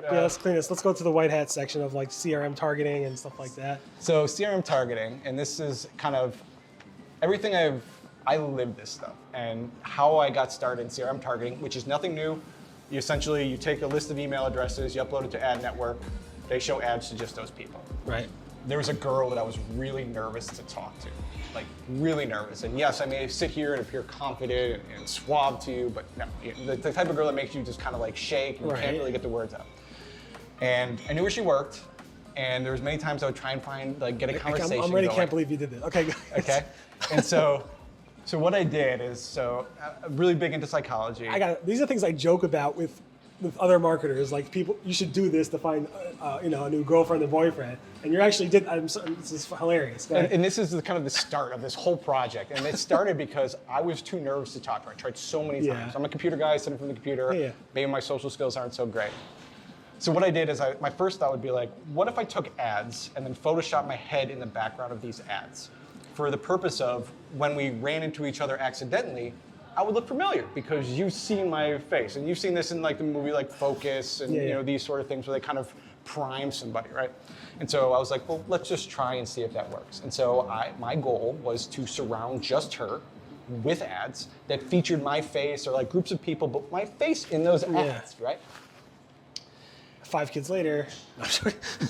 Yeah, let's clean this. Let's go to the white hat section of like CRM targeting and stuff like that. So CRM targeting, and this is kind of everything I lived this stuff, and how I got started in CRM targeting, which is nothing new. You take a list of email addresses, you upload it to Ad Network, they show ads to just those people. Right. There was a girl that I was really nervous to talk to, like really nervous. And yes, I may sit here and appear confident and suave to you, but no, the type of girl that makes you just kind of like shake and you can't really get the words out. And I knew where she worked, and there was many times I would try and get a conversation I'm ready. going. Can't believe you did this. Okay. Okay. And so what I did is, I'm really big into psychology. These are things I joke about with other marketers. Like people, you should do this to find a new girlfriend or boyfriend, and you actually did. This is hilarious. And this is kind of the start of this whole project. And it started because I was too nervous to talk to her. I tried so many times. I'm a computer guy, sitting from the computer. Maybe my social skills aren't so great. So what I did is my first thought would be like, what if I took ads and then Photoshopped my head in the background of these ads? For the purpose of when we ran into each other accidentally, I would look familiar because you've seen my face, and you've seen this in like the movie like Focus and these sort of things where they kind of prime somebody, right? And so I was like, well, let's just try and see if that works. And so my goal was to surround just her with ads that featured my face or like groups of people, but my face in those ads, right? 5 kids later.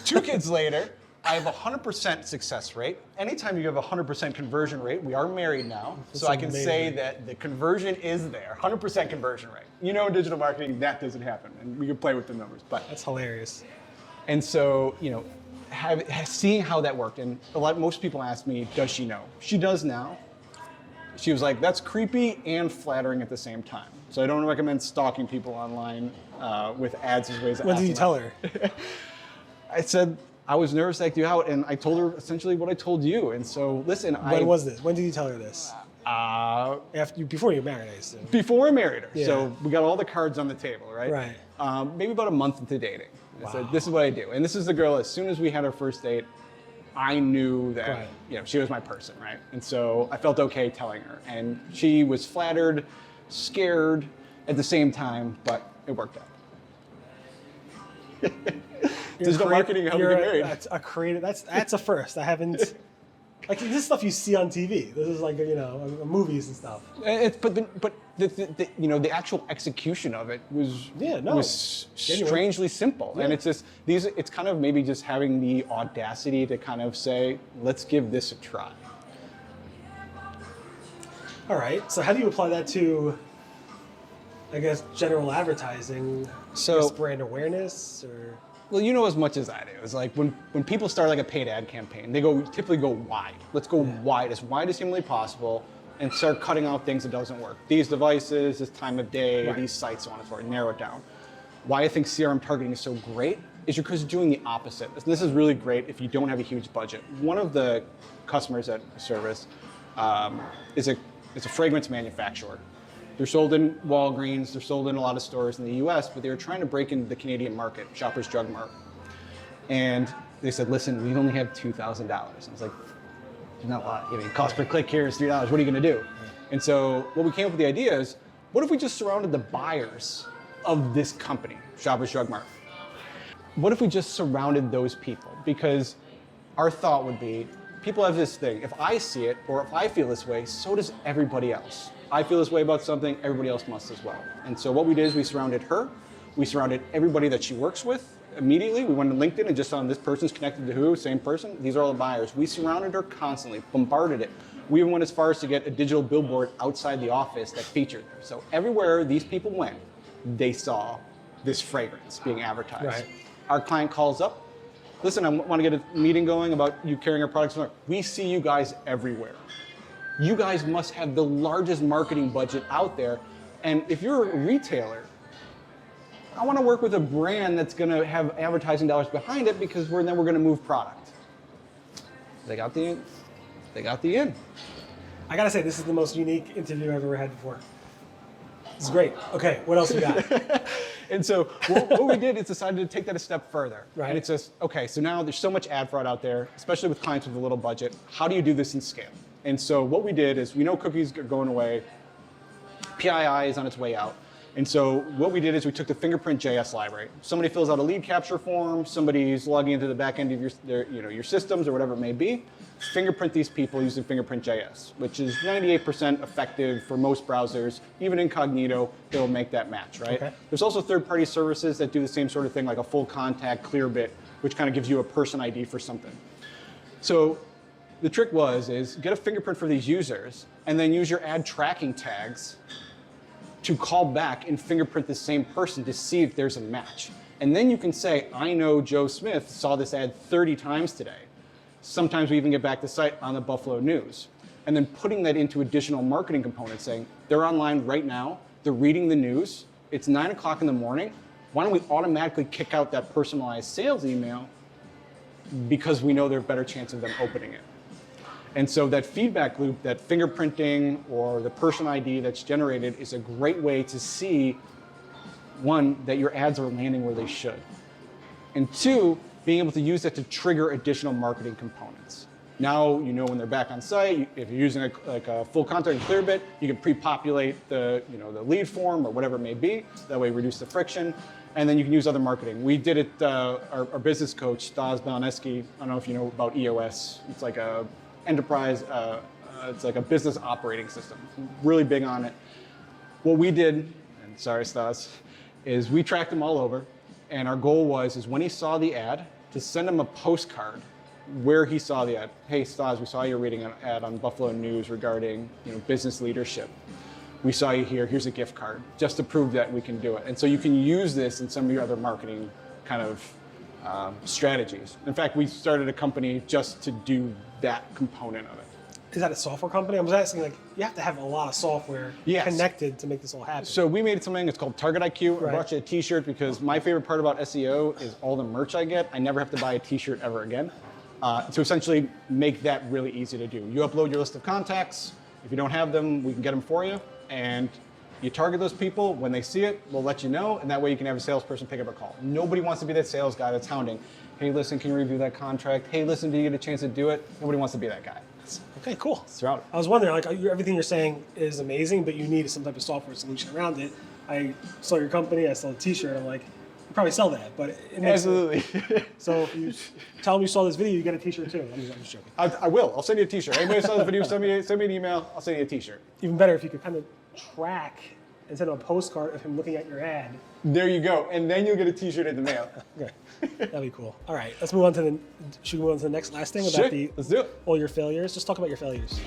2 kids later. I have a 100% success rate. Anytime you have a 100% conversion rate, we are married now, so I can say that the conversion is there, 100% conversion rate. You know, in digital marketing, that doesn't happen, and we can play with the numbers, but. That's hilarious. And so, seeing how that worked, and most people ask me, does she know? She does now. She was like, that's creepy and flattering at the same time. So I don't recommend stalking people online with ads as ways. When did you tell her? I said, I was nervous to act you out, and I told her essentially what I told you. And so, listen, When was this? When did you tell her this? Before you married, I assume. Before I married her. Yeah. So we got all the cards on the table, right? Right. Maybe about a month into dating. I said, this is what I do. And this is the girl, as soon as we had our first date, I knew that she was my person, right? And so I felt okay telling her. And she was flattered, scared at the same time, but it worked out. Digital marketing, how to get married. That's a creative. That's a first. I haven't. Like this is stuff you see on TV. This is like movies and stuff. But the actual execution of it was strangely simple, and it's just it's kind of maybe just having the audacity to kind of say, let's give this a try. All right. So how do you apply that to, I guess, general advertising? So brand awareness or. Well, you know as much as I do. It's like when people start like a paid ad campaign, they typically go wide. Let's go wide as humanly possible and start cutting out things that doesn't work. These devices, this time of day, these sites, so on and so forth, narrow it down. Why I think CRM targeting is so great is because you're doing the opposite. This is really great if you don't have a huge budget. One of the customers at a service is a fragrance manufacturer. They're sold in Walgreens, they're sold in a lot of stores in the US, but they were trying to break into the Canadian market, Shoppers Drug Mart. And they said, listen, we only have $2,000. I was like, there's not a lot. I mean, cost per click here is $3. What are you gonna do? And so what we came up with the idea is, what if we just surrounded the buyers of this company, Shoppers Drug Mart? What if we just surrounded those people? Because our thought would be, people have this thing, if I see it, or if I feel this way, so does everybody else. I feel this way about something, everybody else must as well. And so what we did is we surrounded her, we surrounded everybody that she works with immediately. We went to LinkedIn and just on this person's connected to who, same person, these are all the buyers. We surrounded her constantly, bombarded it. We even went as far as to get a digital billboard outside the office that featured her. So everywhere these people went, they saw this fragrance being advertised. Right. Our client calls up, listen, I want to get a meeting going about you carrying our products. We see you guys everywhere. You guys must have the largest marketing budget out there. And if you're a retailer, I want to work with a brand that's going to have advertising dollars behind it because then we're going to move product. They got the in. I got to say, this is the most unique interview I've ever had before. This is great. Okay, what else we got? And so what we did is decided to take that a step further. Right. And it's just, okay, so now there's so much ad fraud out there, especially with clients with a little budget. How do you do this in scale? And so what we did is, we know cookies are going away, PII is on its way out, And so what we did is we took the fingerprint.js library. Somebody fills out a lead capture form, somebody's logging into the back end of your systems or whatever it may be. Fingerprint these people using fingerprint.js, which is 98% effective for most browsers. Even incognito, it'll make that match, right? Okay. There's also third-party services that do the same sort of thing, like a full contact Clearbit, which kind of gives you a person ID for something. So the trick is get a fingerprint for these users and then use your ad tracking tags to call back and fingerprint the same person to see if there's a match. And then you can say, I know Joe Smith saw this ad 30 times today. Sometimes we even get back to site on the Buffalo News. And then putting that into additional marketing components, saying, they're online right now, they're reading the news, it's 9 o'clock in the morning, why don't we automatically kick out that personalized sales email because we know there's a better chance of them opening it. And so that feedback loop, that fingerprinting or the person ID that's generated is a great way to see, one, that your ads are landing where they should. And two, being able to use that to trigger additional marketing components. Now you know when they're back on site, if you're using a full contact Clearbit, you can pre-populate the lead form or whatever it may be. That way reduce the friction. And then you can use other marketing. We did it, our business coach, Stas Balaneski, I don't know if you know about EOS. It's like a enterprise, it's like a business operating system. Really big on it. What we did, and sorry Stas, is we tracked him all over. And our goal is when he saw the ad, to send him a postcard where he saw the ad. Hey Stas, we saw you reading an ad on Buffalo News regarding business leadership. We saw you here, here's a gift card, just to prove that we can do it. And so you can use this in some of your other marketing kind of strategies. In fact, we started a company just to do that component of it. Is that a software company? I was asking, you have to have a lot of software connected to make this all happen. So we made something, it's called Target IQ. Right. I brought you a t-shirt because my favorite part about SEO is all the merch I get. I never have to buy a t-shirt ever again. To essentially make that really easy to do. You upload your list of contacts. If you don't have them, we can get them for you. And you target those people. When they see it, we'll let you know. And that way you can have a salesperson pick up a call. Nobody wants to be that sales guy that's hounding. Hey, listen, can you review that contract? Hey, listen, did you get a chance to do it? Nobody wants to be that guy. Okay, cool. Throughout it. I was wondering, everything you're saying is amazing, but you need some type of software solution around it. I saw your company, I saw a t-shirt, I'm like, you probably sell that, but it makes Absolutely. So if you tell them you saw this video, you get a t-shirt too. I'm just joking. I will. I'll send you a t-shirt. Anybody who saw the video, send me an email. I'll send you a t-shirt. Even better if you could kind of track and send him a postcard of him looking at your ad. There you go. And then you'll get a t-shirt in the mail. Okay. That'd be cool. All right, let's move on to should we move on to the last thing about Let's do it. all your failures? Just talk about your failures.